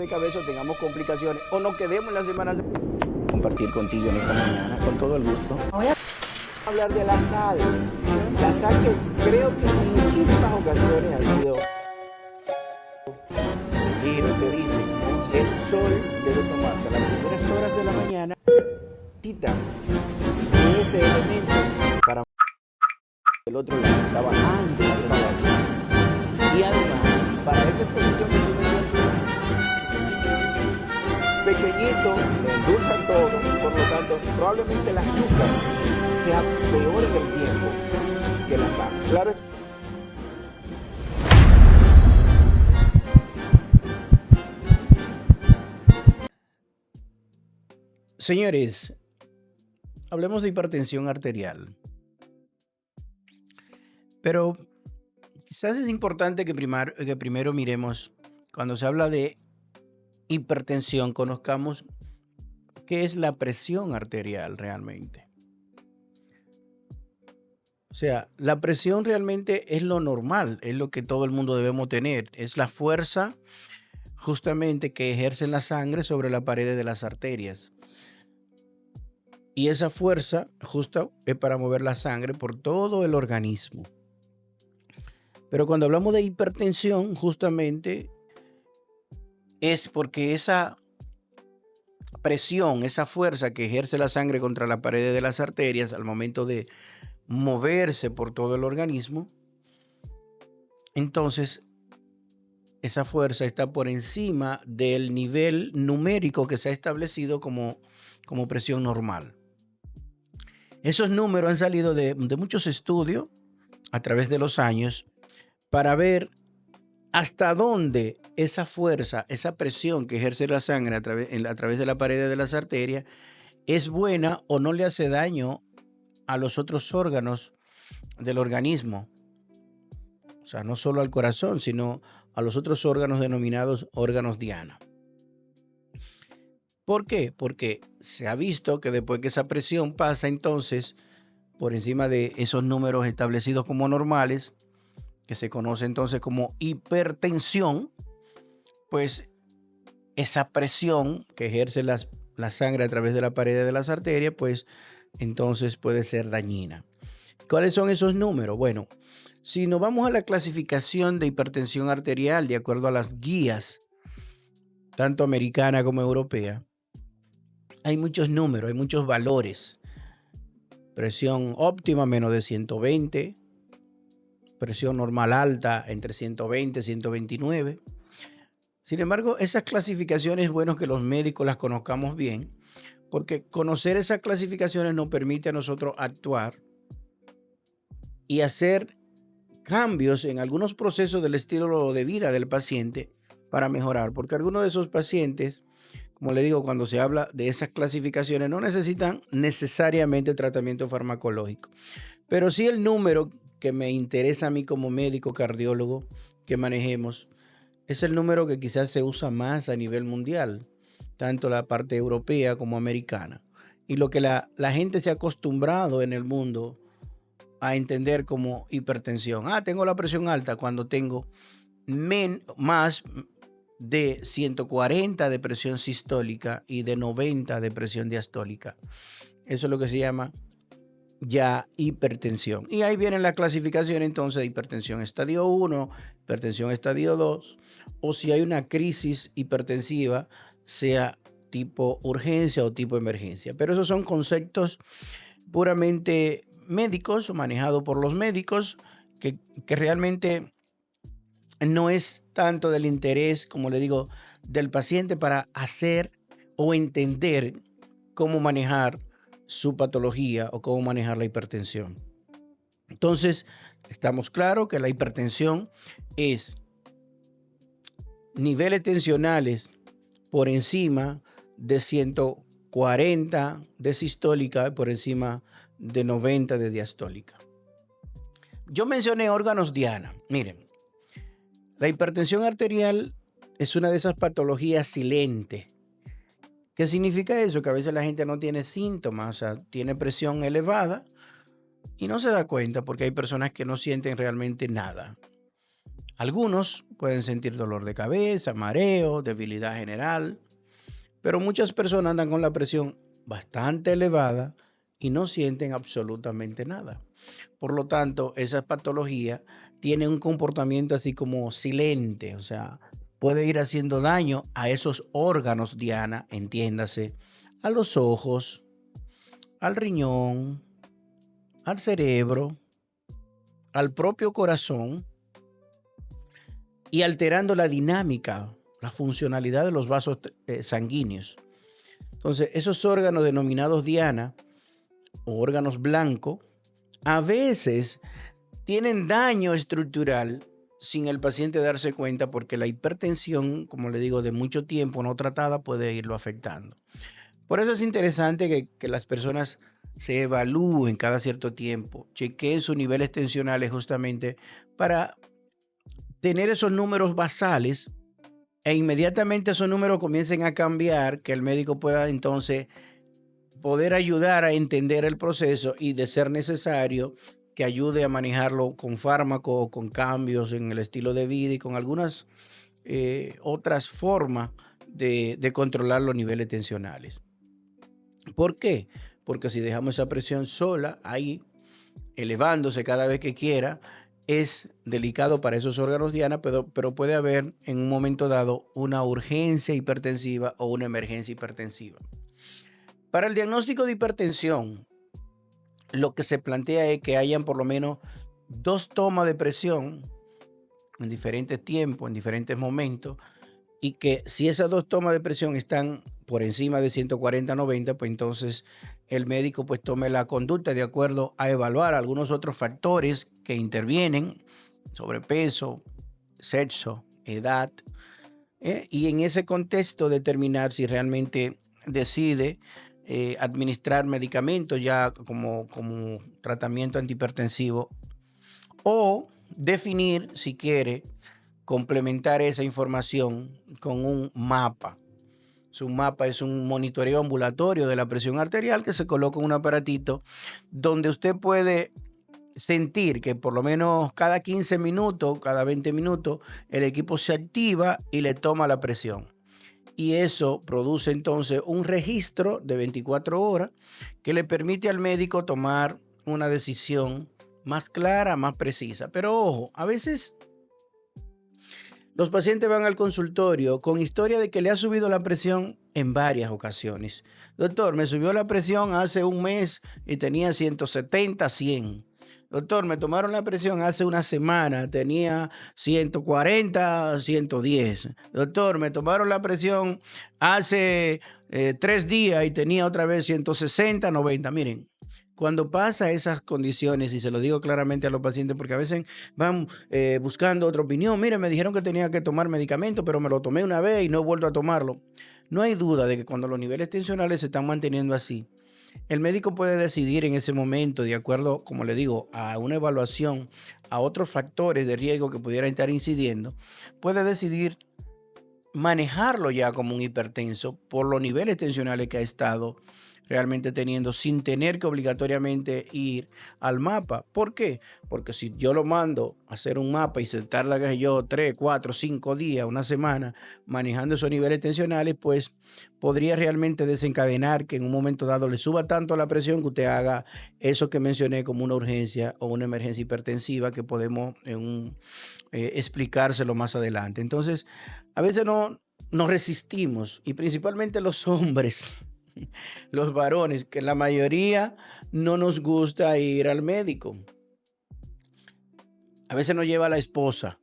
de cabeza o tengamos complicaciones o nos quedemos en la semana compartir contigo en esta mañana, con todo el gusto. Voy a hablar de la sal que creo que en muchísimas ocasiones ha sido te dice, el sol debe tomarse a las primeras horas de la mañana, cita ese elemento para el otro lado, está bajando y además para esa exposición que tú me pequeñito, le endulza todo, por lo tanto probablemente el azúcar sea peor en el tiempo que la sal. Claro. Señores, hablemos de hipertensión arterial. Pero quizás es importante que primero miremos, cuando se habla de hipertensión, conozcamos qué es la presión arterial realmente. O sea, la presión realmente es lo normal, es lo que todo el mundo debemos tener. Es la fuerza justamente que ejerce la sangre sobre la pared de las arterias. Y esa fuerza justo es para mover la sangre por todo el organismo. Pero cuando hablamos de hipertensión, justamente es porque esa presión, esa fuerza que ejerce la sangre contra la pared de las arterias al momento de moverse por todo el organismo, entonces esa fuerza está por encima del nivel numérico que se ha establecido como presión normal. Esos números han salido de muchos estudios a través de los años para ver hasta dónde esa fuerza, esa presión que ejerce la sangre a través de la pared de las arterias es buena o no le hace daño a los otros órganos del organismo. O sea, no solo al corazón, sino a los otros órganos denominados órganos diana. ¿Por qué? Porque se ha visto que después que esa presión pasa entonces por encima de esos números establecidos como normales, que se conoce entonces como hipertensión, pues esa presión que ejerce la sangre a través de la pared de las arterias, pues entonces puede ser dañina. ¿Cuáles son esos números? Bueno, si nos vamos a la clasificación de hipertensión arterial de acuerdo a las guías, tanto americana como europea, hay muchos números, hay muchos valores. Presión óptima menos de 120, presión normal alta entre 120 y 129. Sin embargo, esas clasificaciones es bueno que los médicos las conozcamos bien, porque conocer esas clasificaciones nos permite a nosotros actuar y hacer cambios en algunos procesos del estilo de vida del paciente para mejorar, porque algunos de esos pacientes, como le digo, cuando se habla de esas clasificaciones, no necesitan necesariamente tratamiento farmacológico, pero sí el número que me interesa a mí como médico cardiólogo que manejemos es el número que quizás se usa más a nivel mundial, tanto la parte europea como americana, y lo que la gente se ha acostumbrado en el mundo a entender como hipertensión. Tengo la presión alta cuando tengo más de 140 de presión sistólica y de 90 de presión diastólica. Eso es lo que se llama ya hipertensión. Y ahí viene la clasificación entonces de hipertensión estadio 1, hipertensión estadio 2, o si hay una crisis hipertensiva, sea tipo urgencia o tipo emergencia. Pero esos son conceptos puramente médicos, manejados por los médicos, que realmente no es tanto del interés, como le digo, del paciente para hacer o entender cómo manejar su patología o cómo manejar la hipertensión. Entonces, estamos claros que la hipertensión es niveles tensionales por encima de 140 de sistólica, por encima de 90 de diastólica. Yo mencioné órganos diana. Miren, la hipertensión arterial es una de esas patologías silentes. ¿Qué significa eso? Que a veces la gente no tiene síntomas, o sea, tiene presión elevada y no se da cuenta porque hay personas que no sienten realmente nada. Algunos pueden sentir dolor de cabeza, mareo, debilidad general, pero muchas personas andan con la presión bastante elevada y no sienten absolutamente nada. Por lo tanto, esa patología tiene un comportamiento así como silente, o sea, puede ir haciendo daño a esos órganos, Diana, entiéndase, a los ojos, al riñón, al cerebro, al propio corazón y alterando la dinámica, la funcionalidad de los vasos sanguíneos. Entonces, esos órganos denominados Diana o órganos blancos, a veces tienen daño estructural sin el paciente darse cuenta porque la hipertensión, como le digo, de mucho tiempo no tratada puede irlo afectando. Por eso es interesante que las personas se evalúen cada cierto tiempo, chequeen sus niveles tensionales justamente para tener esos números basales e inmediatamente esos números comiencen a cambiar, que el médico pueda entonces poder ayudar a entender el proceso y de ser necesario que ayude a manejarlo con fármaco, con cambios en el estilo de vida y con algunas otras formas de controlar los niveles tensionales. ¿Por qué? Porque si dejamos esa presión sola ahí, elevándose cada vez que quiera, es delicado para esos órganos Diana, pero puede haber en un momento dado una urgencia hipertensiva o una emergencia hipertensiva. Para el diagnóstico de hipertensión, lo que se plantea es que hayan por lo menos 2 tomas de presión en diferentes tiempos, en diferentes momentos, y que si esas 2 tomas de presión están por encima de 140/90, pues entonces el médico pues tome la conducta de acuerdo a evaluar algunos otros factores que intervienen, sobrepeso, sexo, edad, y en ese contexto determinar si realmente decide administrar medicamentos ya como tratamiento antihipertensivo o definir si quiere complementar esa información con un mapa. Un mapa es un monitoreo ambulatorio de la presión arterial que se coloca en un aparatito donde usted puede sentir que por lo menos cada 15 minutos, cada 20 minutos, el equipo se activa y le toma la presión. Y eso produce entonces un registro de 24 horas que le permite al médico tomar una decisión más clara, más precisa. Pero ojo, a veces los pacientes van al consultorio con historia de que le ha subido la presión en varias ocasiones. Doctor, me subió la presión hace un mes y tenía 170, 100. Doctor, me tomaron la presión hace una semana, tenía 140, 110. Doctor, me tomaron la presión hace 3 días y tenía otra vez 160, 90. Miren, cuando pasa esas condiciones, y se lo digo claramente a los pacientes, porque a veces van buscando otra opinión. Mire, me dijeron que tenía que tomar medicamento, pero me lo tomé una vez y no he vuelto a tomarlo. No hay duda de que cuando los niveles tensionales se están manteniendo así, el médico puede decidir en ese momento, de acuerdo, como le digo, a una evaluación, a otros factores de riesgo que pudieran estar incidiendo, puede decidir manejarlo ya como un hipertenso por los niveles tensionales que ha estado realmente teniendo sin tener que obligatoriamente ir al mapa. ¿Por qué? Porque si yo lo mando a hacer un mapa y se tarda, que yo, 3, 4, 5 días, una semana manejando esos niveles tensionales, pues podría realmente desencadenar que en un momento dado le suba tanto la presión que usted haga eso que mencioné como una urgencia o una emergencia hipertensiva que podemos explicárselo más adelante. Entonces, a veces no nos resistimos y principalmente los hombres, los varones, que la mayoría no nos gusta ir al médico. A veces nos lleva la esposa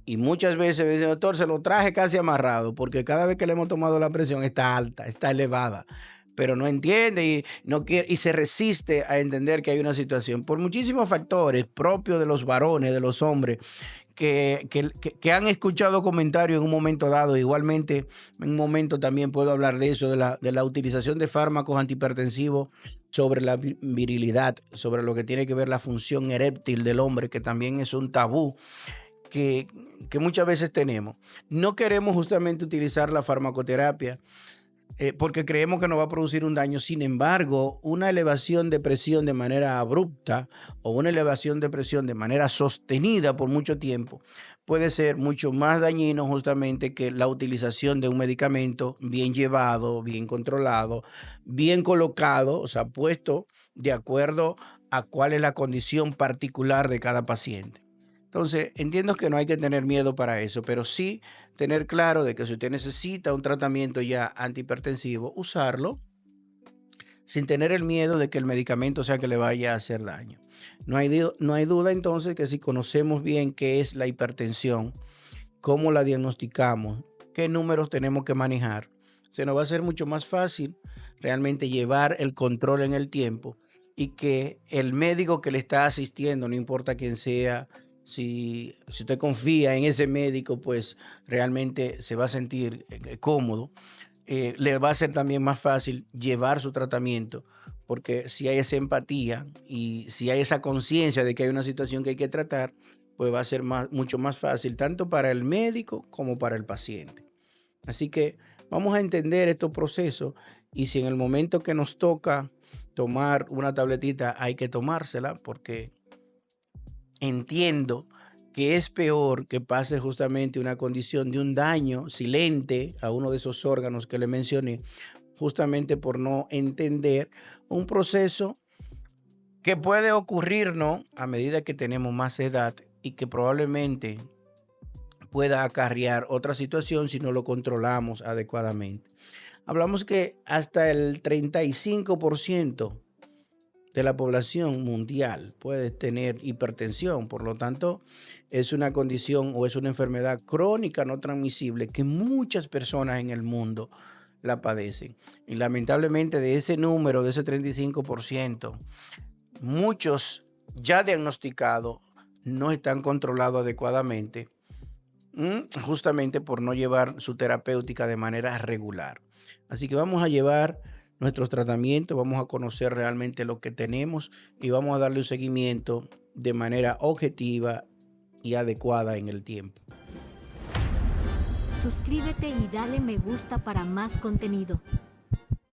y muchas veces me dice, doctor, se lo traje casi amarrado porque cada vez que le hemos tomado la presión está alta, está elevada, pero no entiende y no quiere y se resiste a entender que hay una situación por muchísimos factores propios de los varones, de los hombres, que han escuchado comentarios en un momento dado. Igualmente, en un momento también puedo hablar de eso, de la utilización de fármacos antihipertensivos sobre la virilidad, sobre lo que tiene que ver la función eréctil del hombre, que también es un tabú que muchas veces tenemos. No queremos justamente utilizar la farmacoterapia porque creemos que nos va a producir un daño. Sin embargo, una elevación de presión de manera abrupta o una elevación de presión de manera sostenida por mucho tiempo puede ser mucho más dañino justamente que la utilización de un medicamento bien llevado, bien controlado, bien colocado, o sea, puesto de acuerdo a cuál es la condición particular de cada paciente. Entonces, entiendo que no hay que tener miedo para eso, pero sí tener claro de que si usted necesita un tratamiento ya antihipertensivo, usarlo sin tener el miedo de que el medicamento sea que le vaya a hacer daño. No hay duda entonces que si conocemos bien qué es la hipertensión, cómo la diagnosticamos, qué números tenemos que manejar, se nos va a hacer mucho más fácil realmente llevar el control en el tiempo y que el médico que le está asistiendo, no importa quién sea, si usted confía en ese médico, pues realmente se va a sentir cómodo. Le va a ser también más fácil llevar su tratamiento, porque si hay esa empatía y si hay esa conciencia de que hay una situación que hay que tratar, pues va a ser mucho más fácil, tanto para el médico como para el paciente. Así que vamos a entender estos procesos y si en el momento que nos toca tomar una tabletita hay que tomársela, porque entiendo que es peor que pase justamente una condición de un daño silente a uno de esos órganos que le mencioné, justamente por no entender un proceso que puede ocurrirnos a medida que tenemos más edad y que probablemente pueda acarrear otra situación si no lo controlamos adecuadamente. Hablamos que hasta el 35% de la población mundial puede tener hipertensión, por lo tanto es una condición o es una enfermedad crónica no transmisible que muchas personas en el mundo la padecen. Y lamentablemente de ese número, de ese 35%, muchos ya diagnosticados no están controlados adecuadamente, justamente por no llevar su terapéutica de manera regular. Así que vamos a llevar nuestros tratamientos, vamos a conocer realmente lo que tenemos y vamos a darle un seguimiento de manera objetiva y adecuada en el tiempo. Suscríbete y dale me gusta para más contenido.